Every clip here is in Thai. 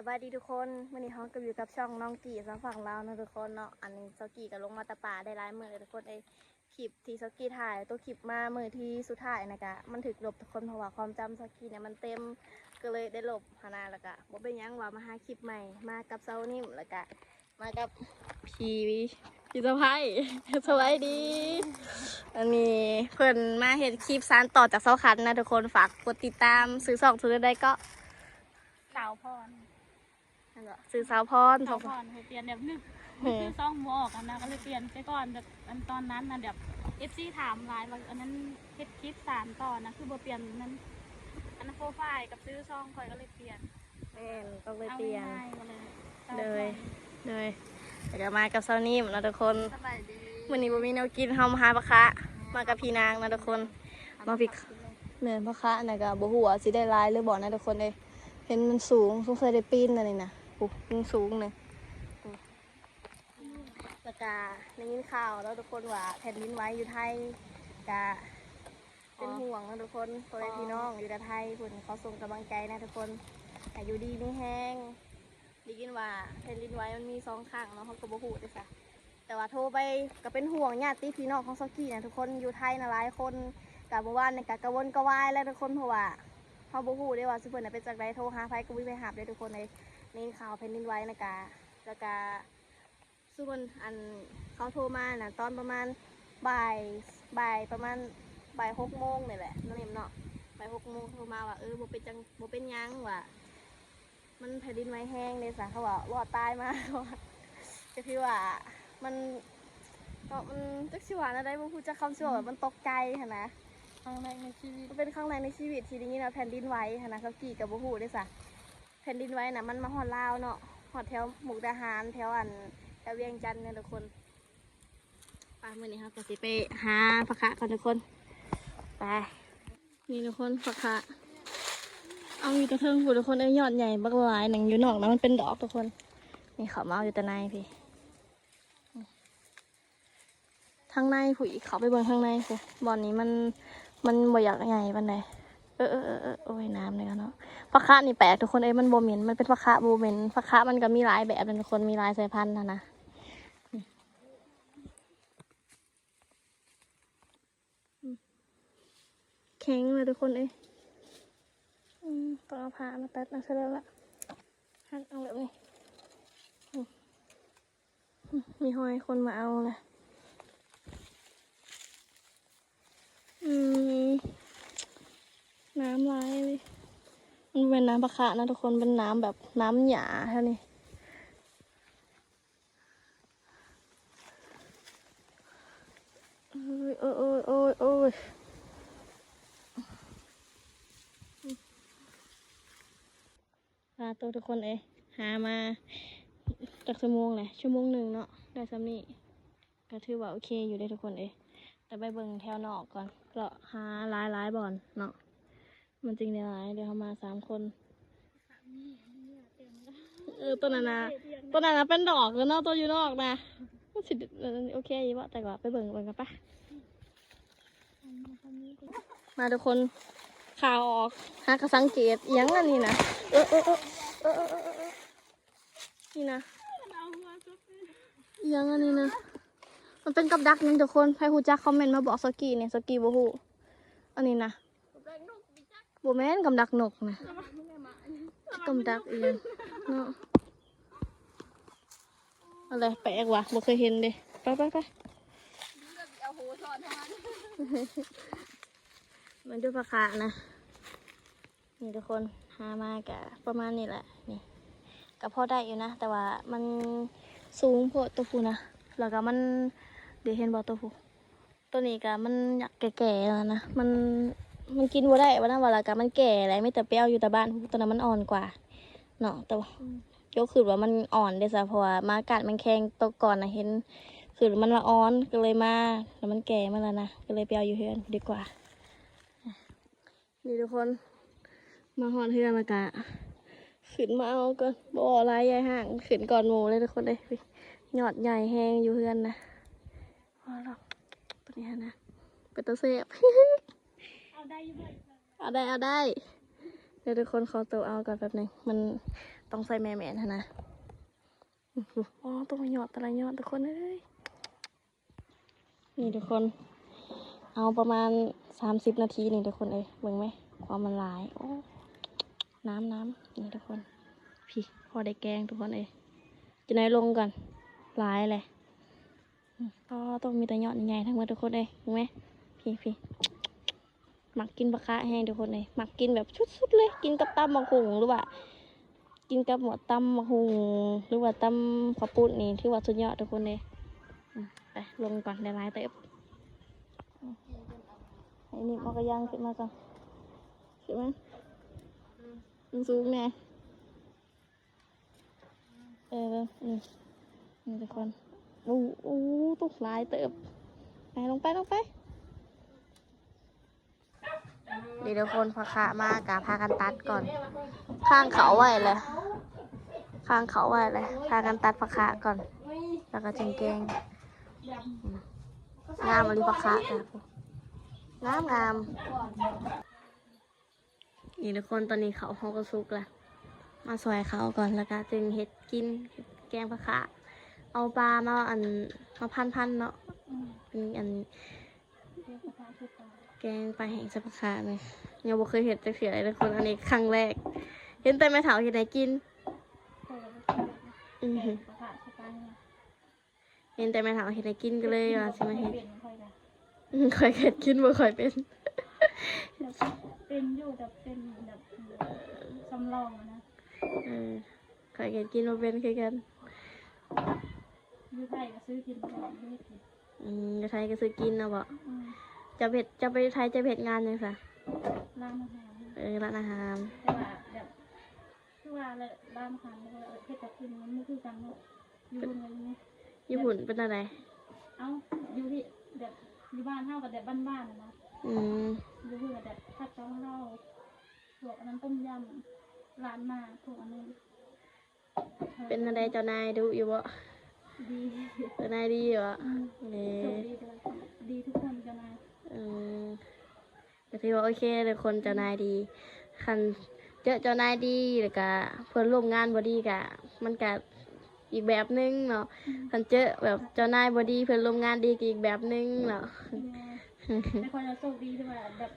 สบายดีทุกคนวันนี้เขาก็อยู่กับช่องน้องกี่สฝั่งลาวนะทุกคนเนาะอันนี้ซอกกี้ก็ลงมาตะป่าได้หลายมือเลยทุกคนคลิปที่ซอกกี้ถ่ายตัวคลิปมามือที่สุดท้ายนะกะมันถึกลบทุกคนเพราะว่าความจำซอกกี้เนี่ยมันเต็มก็เลยได้ลบพานาแล้วก็บอกเป็นยังว่ามาหาคลิปใหม่มากับเซานิ่มแล้วก็มากับพี่สะพ้ายสวัสดีอันนี้เพื่อนมาเห็นคลิปสานต่อจากเซาคันนะทุกคนฝากกดติดตามซื้อซื้อได้ก็สาวพรซื้อสาวพรสาวพรเคยเปลี่ยนแบบนึกคือซ่องหมูออกกันนะก็เลยเปลี่ยนไปก่อนแบบตอนนั้นนะแบบFCถามไลน์ว่าอันนั้นเฮ็ดคลิปสานต่อนะคือบ่เปลี่ยนนั้นอันนั้นโปรไฟล์กับซื้อซ่องคอยก็เลยเปลี่ยนแม่ต้องเลยเปลี่ยนเลยแต่ก็มากับซานิ่มนะทุกคนวันนี้บ่มีแนวกินเฮามาหาปลาคะมากับพี่นางนะทุกคนมาพิกเหนื่อยปลาคะนะก็บ่ฮู้ว่าสิได้หลายหรือบ่นะทุกคนเห็นมันสูงสงสัยได้ปีนนั่นนี่นะมันสูงเลยแล้วก็ได้ยินข่าวแล้วทุกคนว่าแผ่นดินไหวอยู่ไทยก็เป็นห่วงนะทุกคนพ่อแม่พี่น้องอยู่ไทยเพิ่นเขาส่งกำลังใจนะทุกคนอยู่ดีมีแห้งได้ยินว่าแผ่นดินไหวมันมี2 ครั้งเนาะเขาก็บ่ฮู้เด้อจ้ะแต่ว่าโทรไปก็เป็นห่วงญาติพี่น้องของซอกกี้นะทุกคนอยู่ไทยนะหลายคนกับเมื่อวานนี่ก็กระวนกระวายแล้วทุกคนเพราะว่าเขาบ่ฮู้ได้ว่าสิเพิ่นเป็นจากใดโทรหาไผก็บ่ไปหาได้ทุกคนในข่าวแผ่นดินไหวนะกะแล้วก็ส่วนอันเขาโทรมาน่ะตอนประมาณบ่ายประมาณบ่าย6 โมงนี่แหละนั่นเองเนาะบ่าย6 โมงโทรมาว่าบ่เป็นยังว่ามันแผ่นดินไหวแห้งเลยจ้ะเขาว่ารอดตายมาก็คือว่ามันจักสิว่าอะไรบ่ฮู้จักคำชื่อแบบมันตกใจหั่นนะครั้งแรกในชีวิตเป็นครั้งแรกในชีวิตที่ได้ยินว่าแผ่นดินไหวหั่นนะเขากี่กับบ่ฮู้ได้จ้ะแผ่นดินไหวน่ะมันมาฮอดลาวเนาะฮอดแถวมุกดาหารแถวเวียงจันทน์เนี่ยทุกคนมื้อนี้เราก็สิไปหาปลาคะกันทุกคนไปนี่ทุกคนปลาคะเอาอยู่ตะเทิงผู้ทุกคนยอดใหญ่บักหลายหนังอยู่นอกนะมันเป็นดอกทุกคนนี่เขามาเอาอยู่แต่ในพี่ทางในผู้อีกเขาไปเบิ่งทางในสิบ่อนนี้มันบ่อยากใหญ่ปานใดโอ้ยน้ำเลยเนาะปลาคะนี่แปลกทุกคนมันบ่เหม็นมันเป็นปลาคะบ่เหม็นปลาคะมันก็มีหลายแบบทุกคนมีหลายสายพันธุ์นะแข็งเลยทุกคนต้องเอาผ้ามาตัดนะเสร็จแล้วล่ะหักเอาแบบนี้มีหอยคนมาเอาเลยน้ำลายเลยมันเป็นน้ำปลาคะนะทุกคนเป็นน้ำแบบน้ำหยาเท่านี้โอ้ยปลาตัวทุกคนหามาจาก1 ชั่วโมงเลย1 ชั่วโมงเนาะได้ซ้ำนี่ก็ถือว่าโอเคอยู่ได้ทุกคนแต่ไปเบิ่งแถวนอกก่อนก็หาหลายบ่อนเนาะมันจริงในหลายเดี๋ยวเขามา3 คนตัวนั้นนะเป็นดอกแล้วเนาะตัวอยู่นอกนะสิโอเคอยู่วะแต่ก็ไปเบิ่งกันปะมาทุกคนข่าวออกหากระสังเกตยังอันนี้นะนี่นะยังอันนี้นะมันเป็นกับดักยังทุกคนใครฮู้จักคอมเมนต์มาบอกสกีเนี่ยสกีบ่ฮู้อันนี้นะบ่แม่นกับดักนกนะกับดักเองเนาะอะไรแปลกวะบ่เคยเห็นเด้ไปมาดูปลาคะนะนี่ทุกคนหามากะประมาณนี้แหละนี่ก็พอได้อยู่นะแต่ว่ามันสูงโพดตัวผู้นะแล้วก็มันเดี๋ยวเห็นบ่ตัวผู้ตัวนี้ก็มันอยากแก่ๆแล้วนะมันกินบ่ได้ว่านะว่าละก็มันแก่อะไรไม่แต่เปรี้ยวอยู่แต่บ้านตัวนั้นมันอ่อนกว่าเนาะแต่ยกคือว่ามันอ่อนได้ซะเพราะว่ามากัดมันแข็งตัวก่อนนะเห็นคือมันละอ่อนก็เลยมาแล้วมันแก่มาแล้วนะก็เลยเปรี้ยวอยู่เฮือนดีกว่านี่ทุกคนมาหอนเฮือนละกะขึ้นมาเอาก่อนบ่อลายใหญ่ห่างขึ้นก่อนหมูเลยทุกคนเลยยอดใหญ่แห้งอยู่เฮือนนะพอแล้วปะเนี่ยนะเป็นตัวเสียบเอาได้เดี๋ยวทุกคนขอตัวเอาก่อนแป๊บนึงมัน ต้องใส่แม่แม่นนะอ๋อต้องมาหยอดแต่ละหยอดทุกคนเอ้ยนี่ทุกคนเอาประมาณ30 นาทีนี่ทุกคนเอ้ยเบิ่งไหมความมันหลายโอ้น้ำนี่ทุกคนพี่พอได้แกงทุกคนเอ้ยจะไหนลงก่อนหลายเลยก็ต้องมีแต่หยอดใหญ่ทั้งหมดทุกคนเอ้ยเห็นไหมพี่มักกินปลาคะแห้งทุกคนเลยมักกินแบบชุดๆเลยกินกับตำมะฮุงหรือว่ากินกับหมดตำมะฮุงหรือว่าตำข้าวปุ้นนี่ที่ว่าสุดยอดทุกคนเลยไปลงก่อนได้หลายเต็มไอ้นี่มันก็ย่างขึ้นมาก่อนใช่ไหมมันสูงแน่นี่ทุกคนโอ้ตุกหลายเติบไปลงไปดีทุกคนพอขามากะพากันตัดก่อนข้างเขาไว้เลยพากันตัดพะขาก่อนแล้วก็จึงแกงงามอะไรพะขาจ้ะงามนี่ทุกคนตอนนี้เขาก็สุกละมาซอยเขาก่อนแล้วก็จึงเห็ดกินแกงพะขาเอาปลามามาพันเนาะเป็นแกงปลาแห้งสับปะขาเลยยังบ่เคยเห็ดจะเสียอะไรทุกคนอันนี้ครั้งแรกเห็นแต่แม่เฒ่าเห็นไหนกินเห็นแต่แม่เฒ่าเห็นไหนกินก็เลยว่าใช่ไหมเห็ดค่อยเห็ดกินบ่ค่อยเป็นอยู่แบบเป็นแบบสำรองนะค่อยเห็ดกินบ่เป็นคือกันอยู่ไทยก็ซื้อกินไม่ได้กินอยู่ไทยก็ซื้อกินนะบ่จะไปไทยจะเผ็ดงานยังไงร้านอาหารร้านอาหารแต่ว่าแบบคือว่าร้านอาหารแล้วก็เผ็ดกับกินมันไม่คือกันเนาะอยู่บนอะไรนี้ญี่ปุ่นเป็นอะไรอยู่ที่แบบอยู่บ้านเท่ากับแบบบ้านๆนะอยู่ที่แบบผัดกะเพราพวกนั้นต้มยำร้านมาพวกอันนี้เป็นอะไรเจ้านายดูอยู่บ่ดีเจ้านายดีอยู่บ่ดีทุกคนเจ้านายก็ถือว่าโอเคเลยคนเจ้านายดีคันเจ้านายดีแล้วก็เพื่อนร่วมงานบ่ดีกะมันกะอีกแบบนึงเนาะคันแบบเจ้านายบ่ดีเพื่อนร่วมงานดีอีกแบบนึงเนาะแต่คนเราโชคดีด้วยแบบ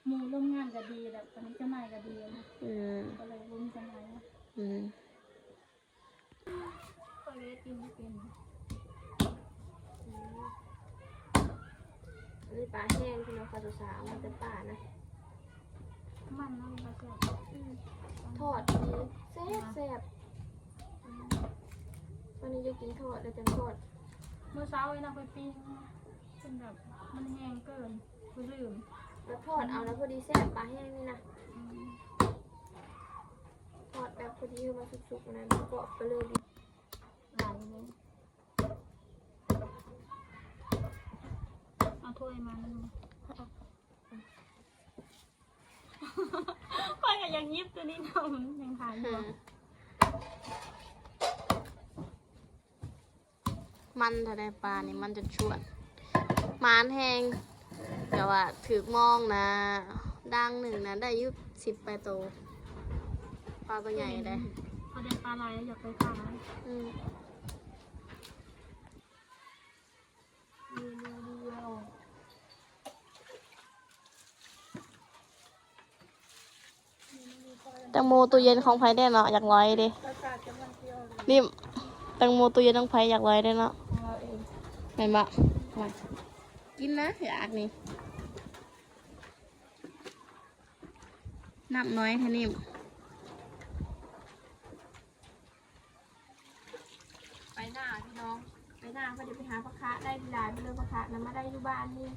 มูร่วมงานก็ดีแบบตอนนี้เจ้านายก็ดีนะก็เลยรู้มีเจ้านายนะก็เลยกินเป็นนี่ปลาแห้งที่น้องปลาตัวสาวมันเป็นปลานะมันน้องปลาแซ่บทอดแซ่บวันนี้จะกินทอดแล้วจะทอดเมื่อเช้าไอ้นะไปปิ้งเป็นแบบมันแห้งเกินกูลืมแล้วทอดเอาแล้วพอดีแซ่บปลาแห้งนี่นะทอดแบบพอดีคือมาสุกๆนะมันก็ไปเลยหลายเลยเอาถ้วยมาค่อยยังยิบตัวนี้น้องยังถ่ายอยู่มันถ้าได้ปลานี่มันจะชวนมานแห้งแต่ว่าถือมองนะดังหนึ่งนะได้ยุบ10 ไปโตปลาตัวใหญ่ได้พอได้ปลาอะไรอยากไปปลาแตงโมตู้เย็นของไผ่ได้เนาะอยากลอยดินี่แตงโมตู้เย็นของไผ่อยากลอยได้เนาะเห็นปะกินนะอยากนี่น้ำน้อยแค่นี้ไปหน้าพี่น้องไปหน้าก็เดี๋ยวไปหาปลาคะได้ทีไรไปเลยปลาคะนั้นมาได้อยู่บ้านนี่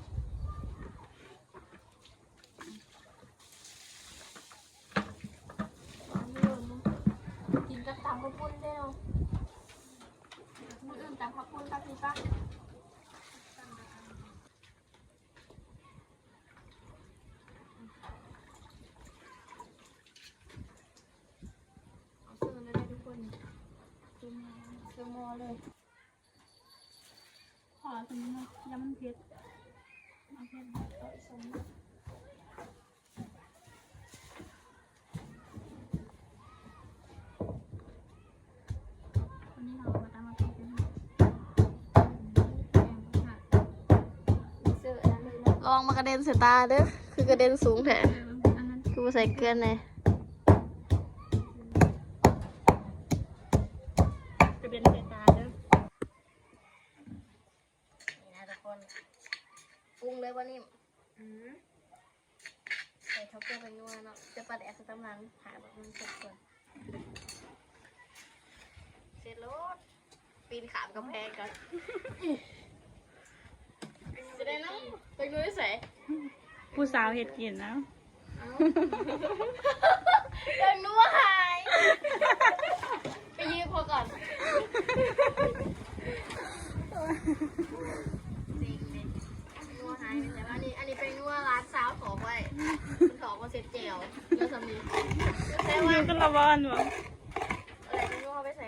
กินกับตำข้าวปุ้นเดียวมืออื่นตำข้าวปุ้นตักนี่ปะเอาเสื้อเลยทุกคนเสื้อมอเลยขอตรงนี้นะยำมันเผ็ดเอาเผ็ดเอาสม องมากระเด็นใส่ตาเด้อคือกระเด็นสูงแท้ อันนั้น คือว่าใส่เกลือไง กระเด็นใส่ตาเด้อ นี่นะทุกคนปรุงเลยวันนี้ใส่ท็อปเปอร์ไปนัวเนาะจะปลาแดกใส่ตำลังหาแบบมันสดก่อนเสร็จแล้วปีนขามกำแพงกันจะได้เนาะไปดูได้ใส่ ผู้สาวเห็ดกินนะ เดินนัวหายไปยืมพอก่อนจริงดินัวหายแต่ว่าอันนี้เป็นนัวร้านสาวถอกไว้ถอกมาเสร็จแจวแล้วสามีใช่ว่า อยู่กันละวันวะ อะไรเป็นนัวไปใส่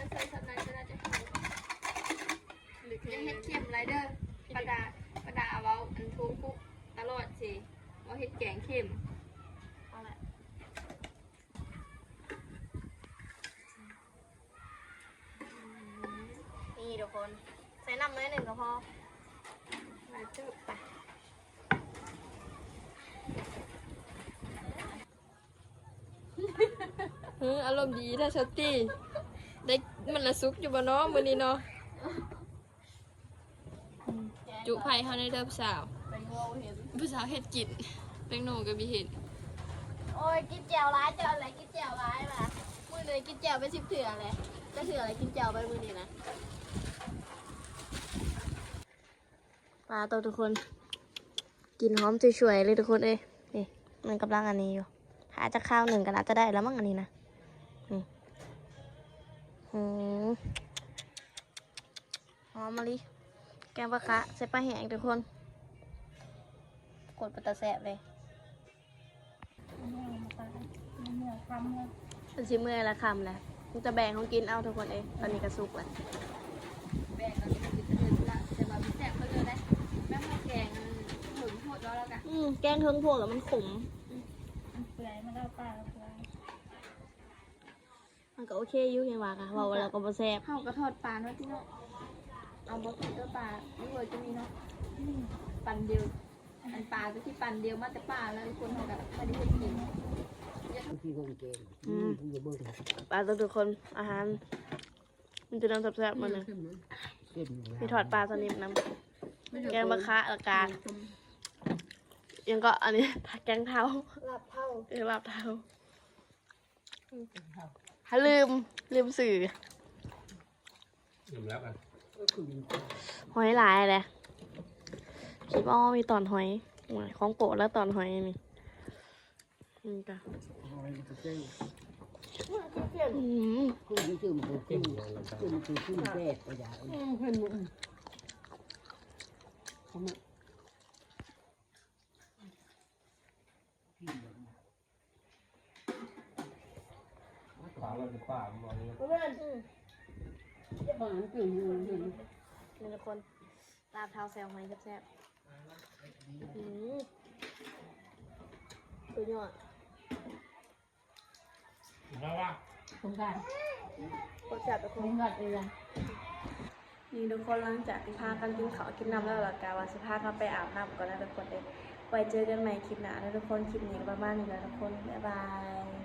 ใส่สำนักก็น่าจะเข้าหรือยังเฮ็ดเค็มไรเด้อประดาเอาเอาอันทุ่งคุกตลอดสิเอาเฮ็ดแกงเค็มเอาละนี่ทุกคนใส่น้ำน้อยหนึ่งก็พอมาจุ๊บไป อารมณ์ดีถ้าชอตตี้ได้มันละซุกอยู่บ่เนาะมื้อนี้เนาะจุไผ่เฮาได้เด้อผู้สาว ไปงัวเห็น ผู้สาวเฮ็ดกินแป้งโหนก็มีเห็น โอ้ยกินแจ่วร้ายเจออะไรกินแจ่วร้ายมามือเลยกินแจ่วไป10 เถื่อเลยจะเถื่ออะไรกินแจ่วไปมือนี้นะปลาตัวทุกคน กินหอมช่วยๆเลยทุกคนเอ้ยนี่มันกำลังอันนี้อยู่หาจากข้าวหนึ่งก็น่าจะได้แล้วมั้งอันนี้นะนี่หอมมะลิแกงปลาคะใส่ปลาแห้งทุกคนกดปลาตะแสบเลย เหนื่อยคำเลย มันชิมเมื่อยละคำแหละมันจะแบ่งของกินเอาทุกคนเองตอนนี้กระสุกแล้ว แบ่งกันกินเดือนละแต่ว่าพี่แซ่บก็เลยได้แม่มาแกงถึงโหดแล้วกัน แกงเทิงพวกแล้วมันขม มันเปื่อยมันเอาปลาเปื่อย มันก็โอเคอยู่ยังว่าค่ะว่าเวลาก็บ่แซ่บ เฮาก็ทอดปลาเนาะที่เนาะเอาบ่กินเด้อปลาไม่เคยจะมีเนาะปันเดียวอันปลาก็ที่ปันเดียวมาแต่ปลาแล้วคนเฮาแบบไม่ได้เฮ็ดกิน ปลาทุกคนอาหาร มันจะน้ำแซ่บๆมันเลยมีทอดปลาสนิมน้ำแกงบะคะละกายังก็อันนี้แกงเท้าลาบเท้าลาบเท้าลืมสื่อ แล้วกัน หอยหลายเลยคลิปอ้อมีตอนหอยของโปะแล้วตอนหอยนี่จ้ะป่าเราจะป่ามันบอกเลย นี่ทุกคนลาบเท้าแซวหอยแซ่บสุดยอด แล้วว่า สงการ รสจัดทุกคน สงการเลย นี่ทุกคนหลังจากที่พากันกินข้าวกินน้ำแล้วหลักการว่าสิพากันไปอาบน้ำก่อนนะทุกคนเลยไว้เจอกันใหม่คลิปหน้านะทุกคนคลิปนี้ประมาณนี้แล้วทุกคนบ๊ายบาย